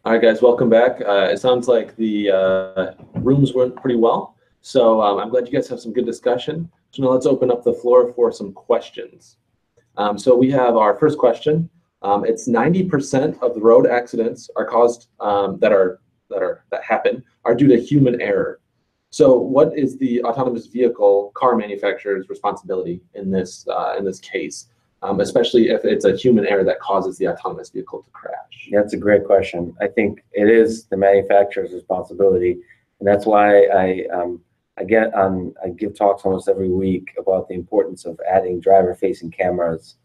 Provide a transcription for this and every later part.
All right, guys, welcome back. It sounds like the rooms went pretty well, so I'm glad you guys have some good discussion. So now let's open up the floor for some questions. So we have our first question. It's 90% of the road accidents are caused that happen are due to human error. So what is the autonomous vehicle car manufacturer's responsibility in this case? Especially if it's a human error that causes the autonomous vehicle to crash? That's a great question. I think it is the manufacturer's responsibility, and that's why I give talks almost every week about the importance of adding driver-facing cameras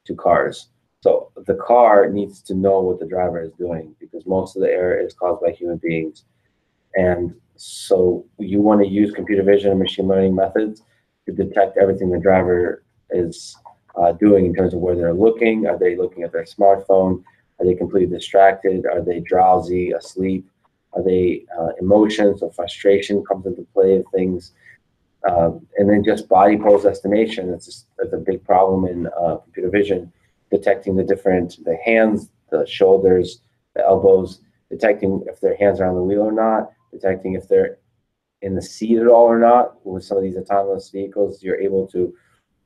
to cars. So the car needs to know what the driver is doing, because most of the error is caused by human beings. And so you want to use computer vision and machine learning methods to detect everything the driver is doing in terms of where they're looking. Are they looking at their smartphone? Are they completely distracted? Are they drowsy, asleep? Are they emotions or frustration comes into play of things? And then just body pose estimation. That's a big problem in computer vision, detecting the hands, the shoulders, the elbows, detecting if their hands are on the wheel or not, detecting if they're in the seat at all or not. With some of these autonomous vehicles, you're able to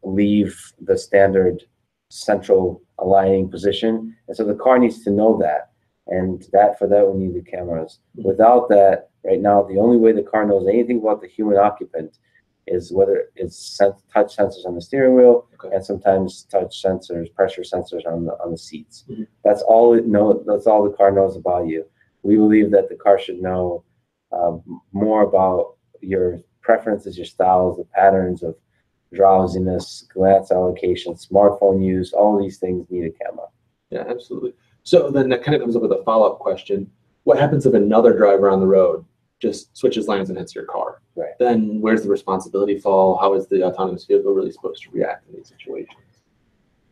leave the standard central aligning position, and so the car needs to know that, and for that we need the cameras. Without that, right now the only way the car knows anything about the human occupant is whether it's touch sensors on the steering wheel, and sometimes touch sensors, pressure sensors on the seats. That's all that's all the car knows about you. We believe that the car should know more about your preferences, your styles, the patterns of drowsiness, glance allocation, smartphone use. All these things need a camera. Yeah, absolutely. So then that kind of comes up with a follow-up question. What happens if another driver on the road just switches lanes and hits your car? Right. Then where's the responsibility fall? How is the autonomous vehicle really supposed to react in these situations?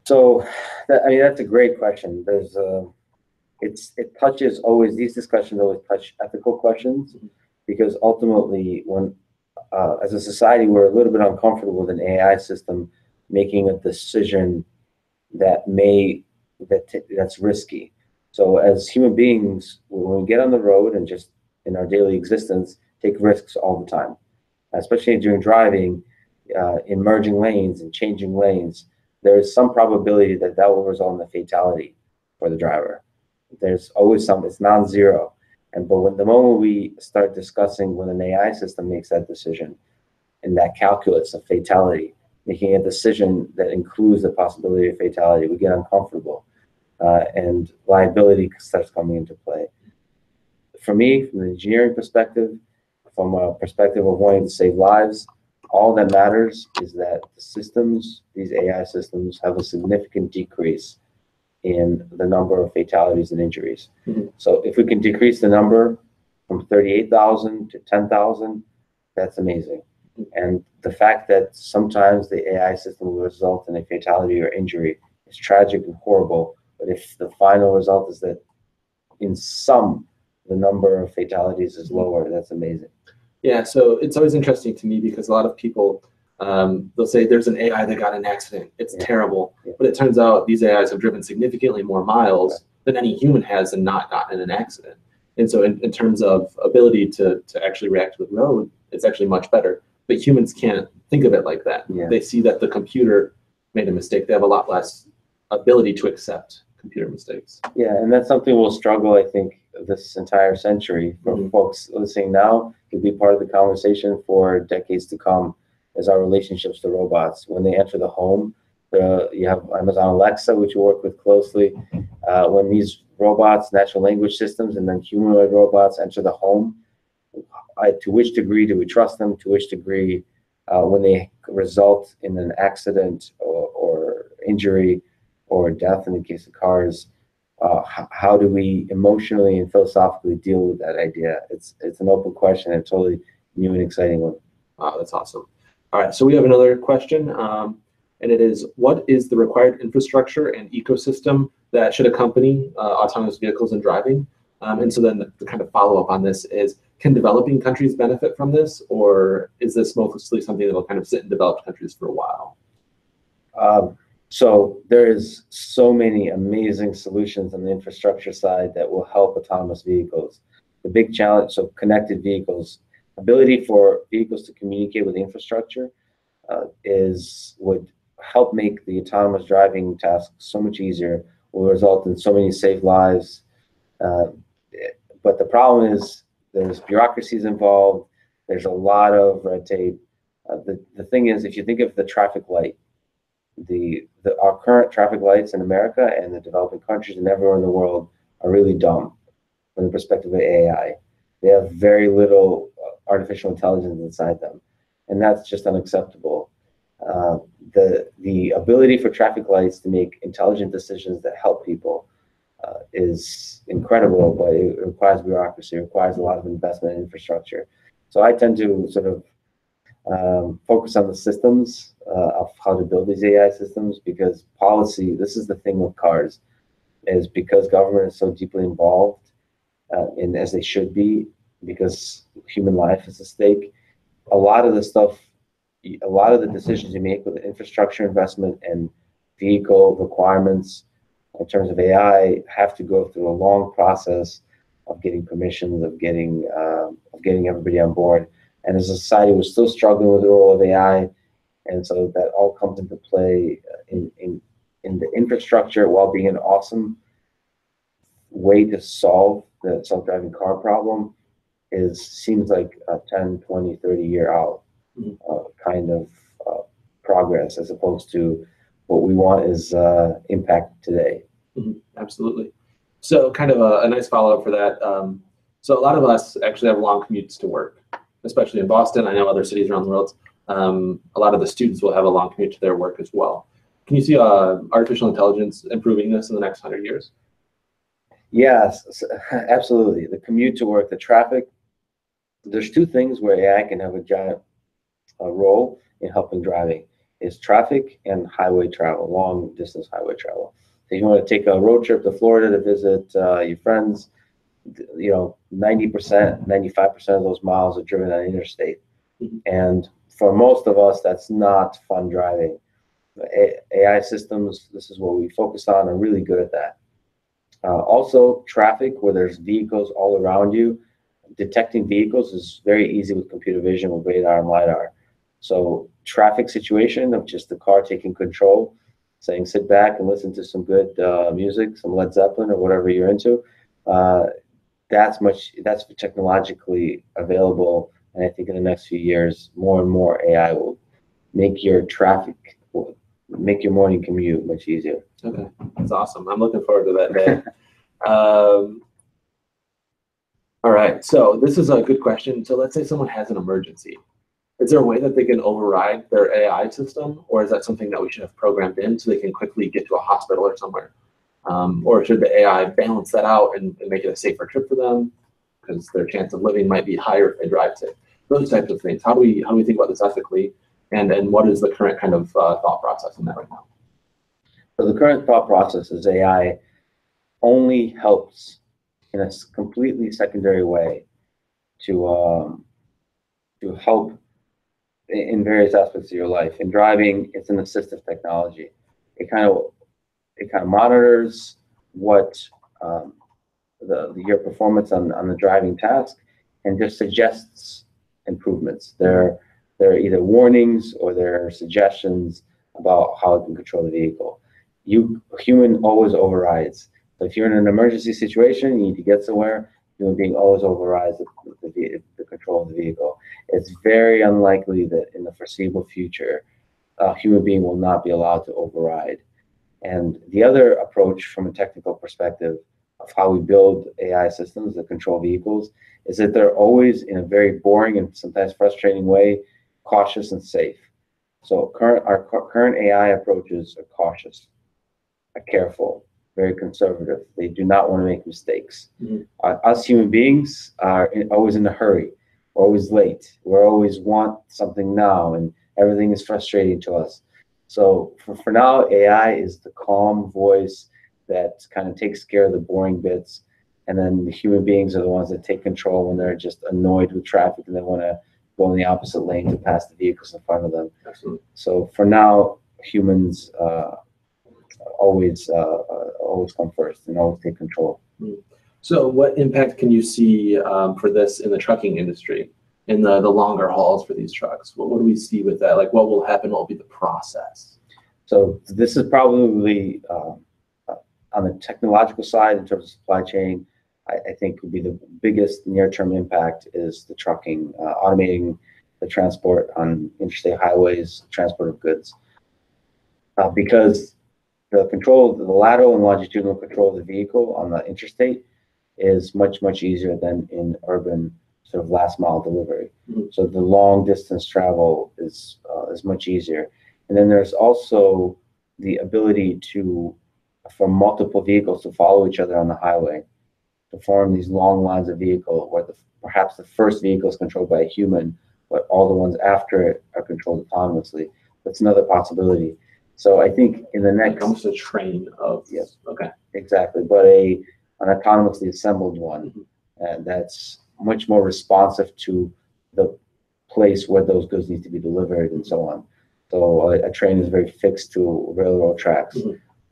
So, that's a great question. There's it touches always, these discussions always touch ethical questions, because ultimately when as a society, we're a little bit uncomfortable with an AI system making a decision that's risky. So as human beings, when we get on the road and just in our daily existence, take risks all the time, especially during driving, in merging lanes and changing lanes. There is some probability that will result in a fatality for the driver. There's always some, it's non-zero. But the moment we start discussing when an AI system makes that decision, and that calculus of fatality, making a decision that includes the possibility of fatality, we get uncomfortable, and liability starts coming into play. For me, from an engineering perspective, from a perspective of wanting to save lives, all that matters is that the systems, these AI systems, have a significant decrease in the number of fatalities and injuries. So if we can decrease the number from 38,000 to 10,000, that's amazing. And the fact that sometimes the AI system will result in a fatality or injury is tragic and horrible, but if the final result is that in some, the number of fatalities is lower, that's amazing. Yeah, so it's always interesting to me because a lot of people, they'll say there's an AI that got in an accident. It's terrible. But it turns out these AIs have driven significantly more miles than any human has and not gotten in an accident. And so in terms of ability to actually react to the road, it's actually much better. But humans can't think of it like that. They see that the computer made a mistake. They have a lot less ability to accept computer mistakes. Yeah, and that's something we'll struggle, I think, this entire century. For folks listening now, could be part of the conversation for decades to come, is our relationships to robots. When they enter the home, you have Amazon Alexa, which you work with closely. When these robots, natural language systems, and then humanoid robots enter the home, to which degree do we trust them? To which degree, when they result in an accident or injury or death in the case of cars, how do we emotionally and philosophically deal with that idea? It's an open question, and totally new and exciting one. Wow, that's awesome. All right, so we have another question, and it is, what is the required infrastructure and ecosystem that should accompany autonomous vehicles and driving? And so then the kind of follow-up on this is, can developing countries benefit from this, or is this mostly something that will kind of sit in developed countries for a while? So there is so many amazing solutions on the infrastructure side that will help autonomous vehicles. The big challenge, so connected vehicles, ability for vehicles to communicate with the infrastructure would help make the autonomous driving task so much easier, will result in so many saved lives. But the problem is there's bureaucracies involved. There's a lot of red tape. The thing is, if you think of the traffic light, our current traffic lights in America and the developing countries and everywhere in the world are really dumb from the perspective of AI. They have very little artificial intelligence inside them, and that's just unacceptable. The ability for traffic lights to make intelligent decisions that help people is incredible, but it requires bureaucracy, it requires a lot of investment in infrastructure. So I tend to sort of focus on the systems of how to build these AI systems, because policy, this is the thing with cars, is because government is so deeply involved, and as they should be, because human life is at stake, a lot of the decisions you make with infrastructure investment and vehicle requirements in terms of AI have to go through a long process of getting permissions, of getting everybody on board. And as a society, we're still struggling with the role of AI, and so that all comes into play in the infrastructure, while being an awesome way to solve the self-driving car problem, seems like a 10, 20, 30 year out kind of progress, as opposed to what we want is impact today. Absolutely. So kind of a nice follow-up for that. So a lot of us actually have long commutes to work, especially in Boston. I know other cities around the world. A lot of the students will have a long commute to their work as well. Can you see artificial intelligence improving this in the next 100 years? Yes, absolutely. The commute to work, the traffic. There's two things where AI can have a giant role in helping driving: is traffic and highway travel, long distance highway travel. So if you want to take a road trip to Florida to visit your friends, 90%, 95% of those miles are driven on interstate. And for most of us, that's not fun driving. AI systems, this is what we focus on, are really good at that. Also, traffic, where there's vehicles all around you, detecting vehicles is very easy with computer vision, with radar and LiDAR. So traffic situation of just the car taking control, saying sit back and listen to some good music, some Led Zeppelin or whatever you're into, that's technologically available. And I think in the next few years, more and more AI will make your morning commute much easier. Okay, that's awesome. I'm looking forward to that day. All right, so this is a good question. So let's say someone has an emergency. Is there a way that they can override their AI system, or is that something that we should have programmed in so they can quickly get to a hospital or somewhere? Or should the AI balance that out and make it a safer trip for them, because their chance of living might be higher if they drive safe? Those types of things. How do we think about this ethically, and what is the current kind of thought process in that right now? So the current thought process is AI only helps in a completely secondary way to help in various aspects of your life. In driving, it's an assistive technology. It kind of monitors what your performance on the driving task, and just suggests improvements. They're either warnings or they're suggestions about how it can control the vehicle. Human always overrides. So if you're in an emergency situation, you need to get somewhere, human being always overrides the control of the vehicle. It's very unlikely that in the foreseeable future, a human being will not be allowed to override. And the other approach from a technical perspective of how we build AI systems that control vehicles is that they're always, in a very boring and sometimes frustrating way, cautious and safe. So our current AI approaches are cautious, are careful, very conservative. They do not want to make mistakes. Us human beings are always in a hurry. We're always late. We always want something now, and everything is frustrating to us. So for now, AI is the calm voice that kind of takes care of the boring bits, and then the human beings are the ones that take control when they're just annoyed with traffic and they want to go in the opposite lane to pass the vehicles in front of them. Absolutely. So for now, humans always come first and always take control. So what impact can you see for this in the trucking industry, in the longer hauls for these trucks? What do we see with that? Like, what will happen? What will be the process? So this is probably on the technological side in terms of supply chain. I think would be the biggest near-term impact is the trucking, automating the transport on interstate highways, transport of goods, because the control, the lateral and longitudinal control of the vehicle on the interstate is much easier than in urban sort of last mile delivery. So the long distance travel is much easier. And then there's also the ability for multiple vehicles to follow each other on the highway, to form these long lines of vehicle where perhaps the first vehicle is controlled by a human, but all the ones after it are controlled autonomously. That's another possibility. So I think in the next, like almost a train of, yes, okay, exactly, but an autonomously assembled one, and that's much more responsive to the place where those goods need to be delivered and so on. So a train is very fixed to railroad tracks.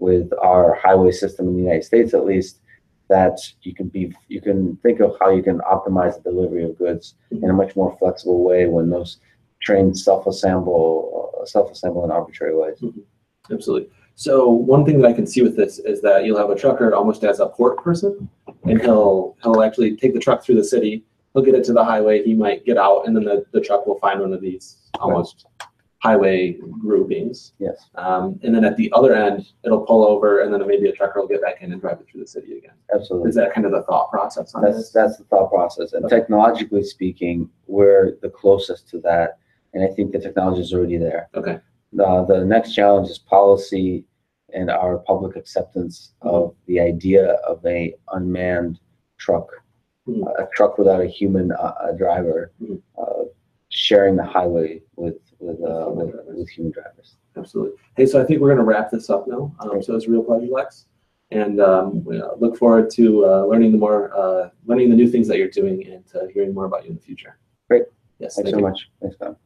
With our highway system in the United States, at least, that you can think of how you can optimize the delivery of goods in a much more flexible way when those trains self-assemble in arbitrary ways. Absolutely. So one thing that I can see with this is that you'll have a trucker almost as a port person, and he'll actually take the truck through the city. He'll get it to the highway. He might get out, and then the truck will find one of these almost highway groupings. Yes. And then at the other end, it'll pull over, and then maybe a trucker will get back in and drive it through the city again. Absolutely. Is that kind of the thought process on this? That's the thought process. And technologically speaking, we're the closest to that. And I think the technology is already there. Okay. The next challenge is policy and our public acceptance of the idea of a unmanned truck, a truck without a human driver, sharing the highway with human drivers. Absolutely. Hey, so I think we're going to wrap this up now. So it's a real pleasure, Lex, and we look forward to learning the new things that you're doing and to hearing more about you in the future. Great. Yes. Thanks so much. Thanks, Tom.